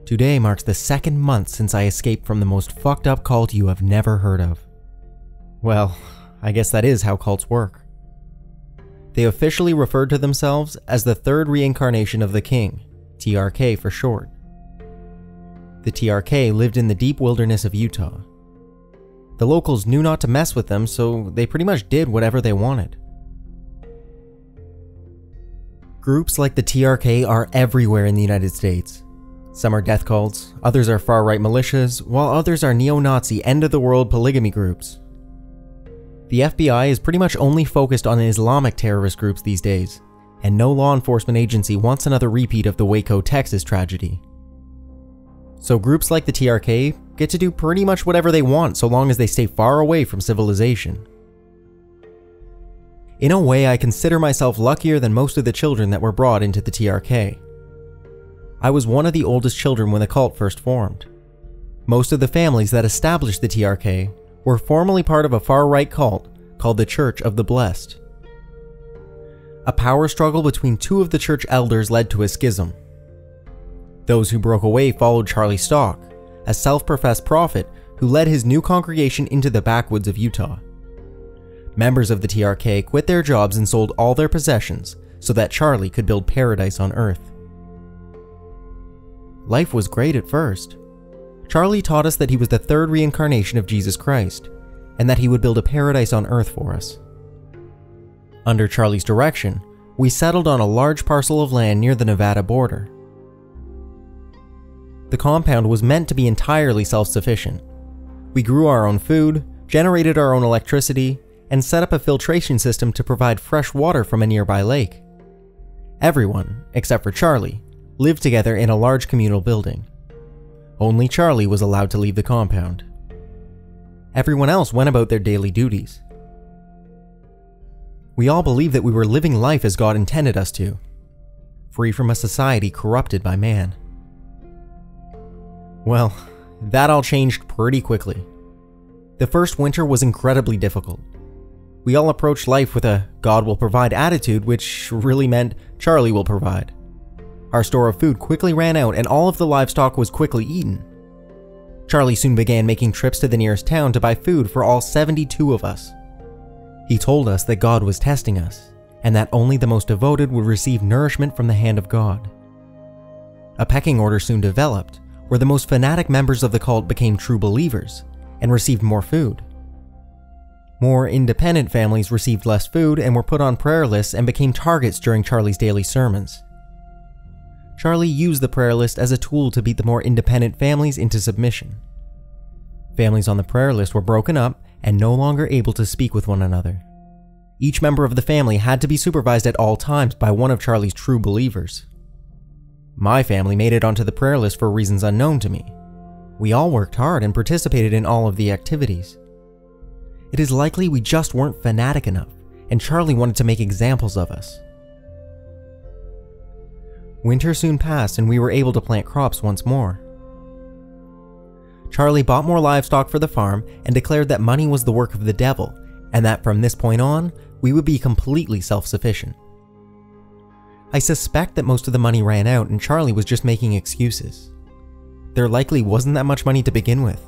Today marks the second month since I escaped from the most fucked up cult you have never heard of. Well, I guess that is how cults work. They officially referred to themselves as the third reincarnation of the king, TRK for short. The TRK lived in the deep wilderness of Utah. The locals knew not to mess with them, so they pretty much did whatever they wanted. Groups like the TRK are everywhere in the United States. Some are death cults, others are far-right militias, while others are neo-Nazi end-of-the-world polygamy groups. The FBI is pretty much only focused on Islamic terrorist groups these days, and no law enforcement agency wants another repeat of the Waco, Texas tragedy. So groups like the TRK get to do pretty much whatever they want so long as they stay far away from civilization. In a way, I consider myself luckier than most of the children that were brought into the TRK. I was one of the oldest children when the cult first formed. Most of the families that established the TRK were formerly part of a far-right cult called the Church of the Blessed. A power struggle between two of the church elders led to a schism. Those who broke away followed Charlie Stock, a self-professed prophet who led his new congregation into the backwoods of Utah. Members of the TRK quit their jobs and sold all their possessions so that Charlie could build paradise on Earth. Life was great at first. Charlie taught us that he was the third reincarnation of Jesus Christ, and that he would build a paradise on Earth for us. Under Charlie's direction, we settled on a large parcel of land near the Nevada border. The compound was meant to be entirely self-sufficient. We grew our own food, generated our own electricity, and set up a filtration system to provide fresh water from a nearby lake. Everyone, except for Charlie, lived together in a large communal building. Only Charlie was allowed to leave the compound. Everyone else went about their daily duties. We all believed that we were living life as God intended us to, free from a society corrupted by man. Well, that all changed pretty quickly. The first winter was incredibly difficult. We all approached life with a God will provide attitude, which really meant Charlie will provide. Our store of food quickly ran out and all of the livestock was quickly eaten. Charlie soon began making trips to the nearest town to buy food for all 72 of us. He told us that God was testing us, and that only the most devoted would receive nourishment from the hand of God. A pecking order soon developed, where the most fanatic members of the cult became true believers, and received more food. More independent families received less food and were put on prayer lists and became targets during Charlie's daily sermons. Charlie used the prayer list as a tool to beat the more independent families into submission. Families on the prayer list were broken up and no longer able to speak with one another. Each member of the family had to be supervised at all times by one of Charlie's true believers. My family made it onto the prayer list for reasons unknown to me. We all worked hard and participated in all of the activities. It is likely we just weren't fanatic enough, and Charlie wanted to make examples of us. Winter soon passed and we were able to plant crops once more. Charlie bought more livestock for the farm and declared that money was the work of the devil, and that from this point on, we would be completely self-sufficient. I suspect that most of the money ran out and Charlie was just making excuses. There likely wasn't that much money to begin with.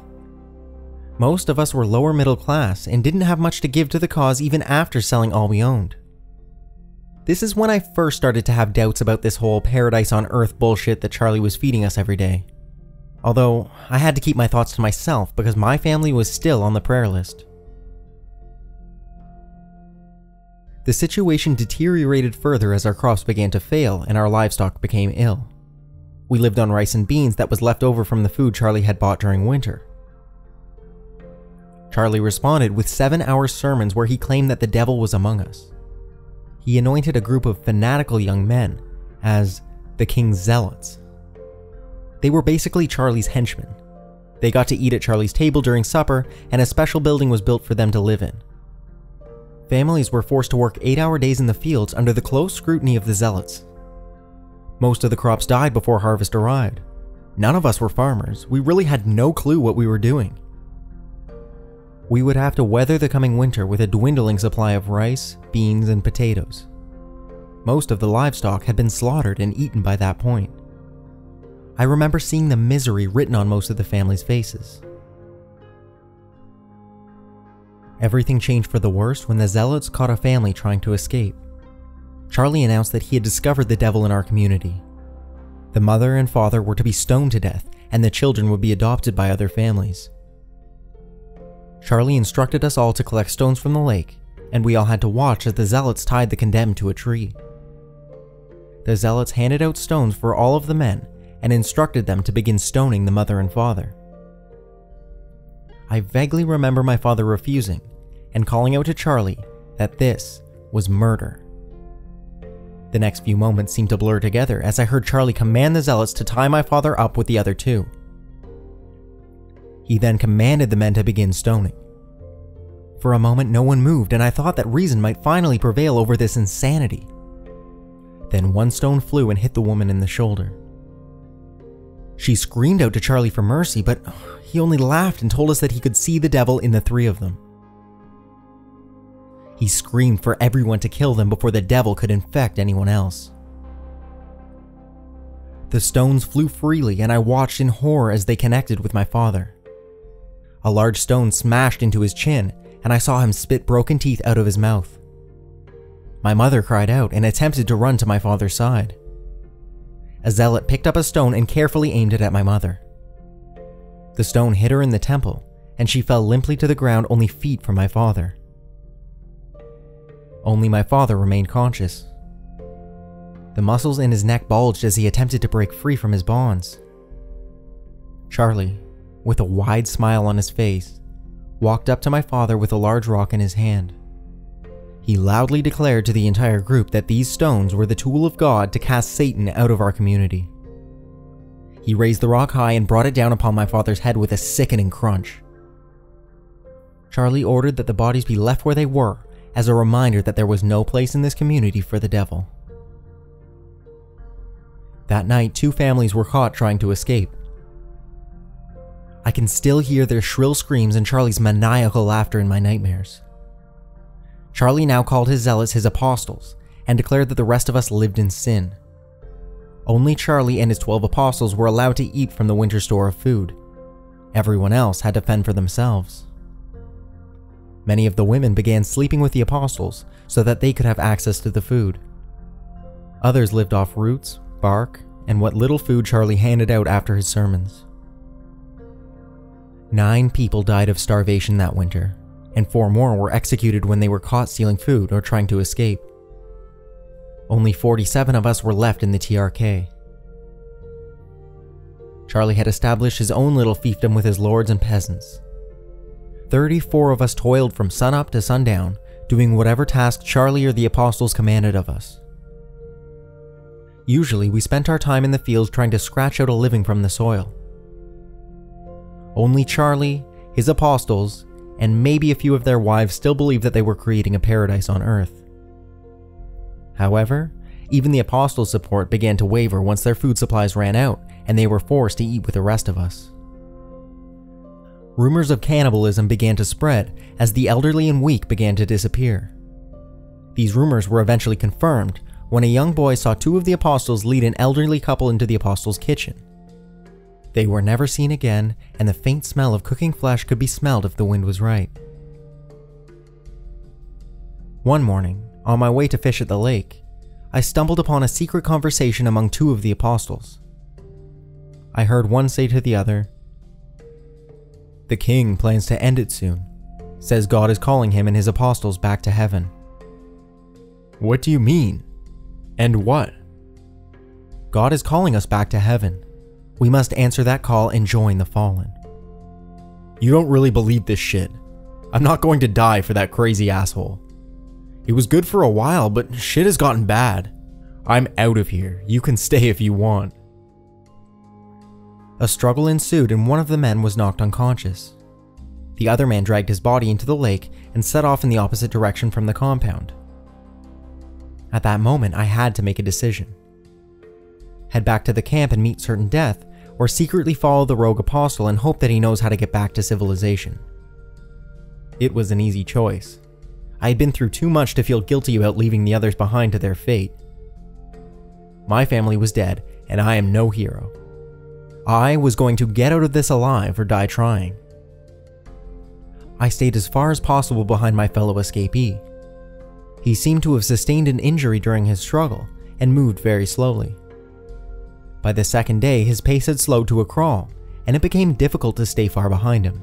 Most of us were lower middle class and didn't have much to give to the cause even after selling all we owned. This is when I first started to have doubts about this whole paradise on earth bullshit that Charlie was feeding us every day. Although, I had to keep my thoughts to myself because my family was still on the prayer list. The situation deteriorated further as our crops began to fail and our livestock became ill. We lived on rice and beans that was left over from the food Charlie had bought during winter. Charlie responded with 7-hour sermons where he claimed that the devil was among us. He anointed a group of fanatical young men as the King's Zealots. They were basically Charlie's henchmen. They got to eat at Charlie's table during supper, and a special building was built for them to live in. Families were forced to work 8-hour days in the fields under the close scrutiny of the Zealots. Most of the crops died before harvest arrived. None of us were farmers. We really had no clue what we were doing. We would have to weather the coming winter with a dwindling supply of rice, beans, and potatoes. Most of the livestock had been slaughtered and eaten by that point. I remember seeing the misery written on most of the family's faces. Everything changed for the worst when the zealots caught a family trying to escape. Charlie announced that he had discovered the devil in our community. The mother and father were to be stoned to death, and the children would be adopted by other families. Charlie instructed us all to collect stones from the lake, and we all had to watch as the zealots tied the condemned to a tree. The zealots handed out stones for all of the men and instructed them to begin stoning the mother and father. I vaguely remember my father refusing and calling out to Charlie that this was murder. The next few moments seemed to blur together as I heard Charlie command the zealots to tie my father up with the other two. He then commanded the men to begin stoning. For a moment, no one moved, and I thought that reason might finally prevail over this insanity. Then one stone flew and hit the woman in the shoulder. She screamed out to Charlie for mercy, but he only laughed and told us that he could see the devil in the three of them. He screamed for everyone to kill them before the devil could infect anyone else. The stones flew freely, and I watched in horror as they connected with my father. A large stone smashed into his chin, and I saw him spit broken teeth out of his mouth. My mother cried out and attempted to run to my father's side. A zealot picked up a stone and carefully aimed it at my mother. The stone hit her in the temple, and she fell limply to the ground only feet from my father. Only my father remained conscious. The muscles in his neck bulged as he attempted to break free from his bonds. Charlie, with a wide smile on his face, walked up to my father with a large rock in his hand. He loudly declared to the entire group that these stones were the tool of God to cast Satan out of our community. He raised the rock high and brought it down upon my father's head with a sickening crunch. Charlie ordered that the bodies be left where they were as a reminder that there was no place in this community for the devil. That night, 2 families were caught trying to escape. I can still hear their shrill screams and Charlie's maniacal laughter in my nightmares. Charlie now called his zealots his apostles and declared that the rest of us lived in sin. Only Charlie and his 12 apostles were allowed to eat from the winter store of food. Everyone else had to fend for themselves. Many of the women began sleeping with the apostles so that they could have access to the food. Others lived off roots, bark, and what little food Charlie handed out after his sermons. 9 people died of starvation that winter, and 4 more were executed when they were caught stealing food or trying to escape. Only 47 of us were left in the TRK. Charlie had established his own little fiefdom with his lords and peasants. 34 of us toiled from sunup to sundown, doing whatever task Charlie or the apostles commanded of us. Usually, we spent our time in the fields trying to scratch out a living from the soil. Only Charlie, his apostles, and maybe a few of their wives still believed that they were creating a paradise on earth. However, even the apostles' support began to waver once their food supplies ran out and they were forced to eat with the rest of us. Rumors of cannibalism began to spread as the elderly and weak began to disappear. These rumors were eventually confirmed when a young boy saw 2 of the apostles lead an elderly couple into the apostles' kitchen. They were never seen again, and the faint smell of cooking flesh could be smelled if the wind was right. One morning, on my way to fish at the lake, I stumbled upon a secret conversation among 2 of the apostles. I heard one say to the other, "The king plans to end it soon. Says God is calling him and his apostles back to heaven." "What do you mean? And what?" "God is calling us back to heaven. We must answer that call and join the fallen." "You don't really believe this shit. I'm not going to die for that crazy asshole. It was good for a while, but shit has gotten bad. I'm out of here. You can stay if you want." A struggle ensued and one of the men was knocked unconscious. The other man dragged his body into the lake and set off in the opposite direction from the compound. At that moment, I had to make a decision. Head back to the camp and meet certain death, or secretly follow the rogue apostle and hope that he knows how to get back to civilization. It was an easy choice. I had been through too much to feel guilty about leaving the others behind to their fate. My family was dead, and I am no hero. I was going to get out of this alive or die trying. I stayed as far as possible behind my fellow escapee. He seemed to have sustained an injury during his struggle and moved very slowly. By the second day, his pace had slowed to a crawl, and it became difficult to stay far behind him.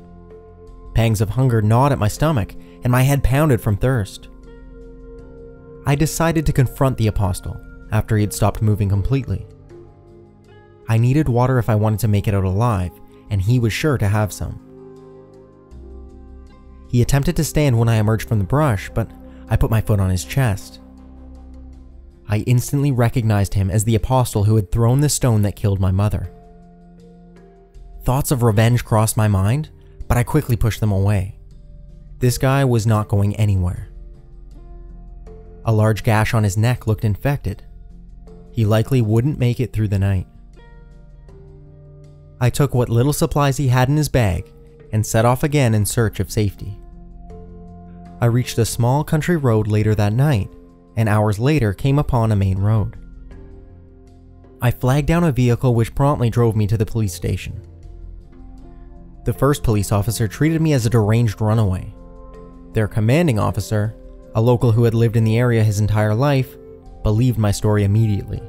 Pangs of hunger gnawed at my stomach, and my head pounded from thirst. I decided to confront the apostle after he had stopped moving completely. I needed water if I wanted to make it out alive, and he was sure to have some. He attempted to stand when I emerged from the brush, but I put my foot on his chest. I instantly recognized him as the apostle who had thrown the stone that killed my mother. Thoughts of revenge crossed my mind, but I quickly pushed them away. This guy was not going anywhere. A large gash on his neck looked infected. He likely wouldn't make it through the night. I took what little supplies he had in his bag and set off again in search of safety. I reached a small country road later that night, and hours later came upon a main road. I flagged down a vehicle which promptly drove me to the police station. The first police officer treated me as a deranged runaway. Their commanding officer, a local who had lived in the area his entire life, believed my story immediately.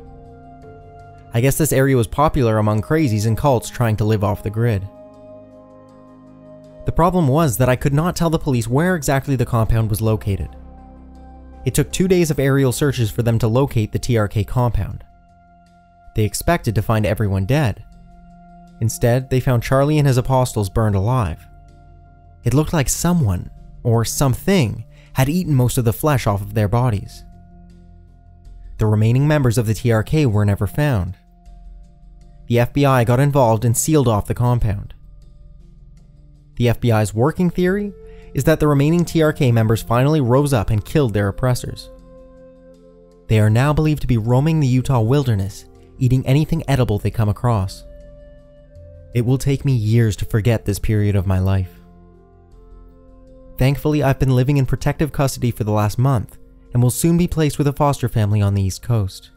I guess this area was popular among crazies and cults trying to live off the grid. The problem was that I could not tell the police where exactly the compound was located. It took 2 days of aerial searches for them to locate the TRK compound. They expected to find everyone dead. Instead, they found Charlie and his apostles burned alive. It looked like someone, or something, had eaten most of the flesh off of their bodies. The remaining members of the TRK were never found. The FBI got involved and sealed off the compound. The FBI's working theory is that the remaining TRK members finally rose up and killed their oppressors. They are now believed to be roaming the Utah wilderness, eating anything edible they come across. It will take me years to forget this period of my life. Thankfully, I've been living in protective custody for the last month and will soon be placed with a foster family on the East Coast.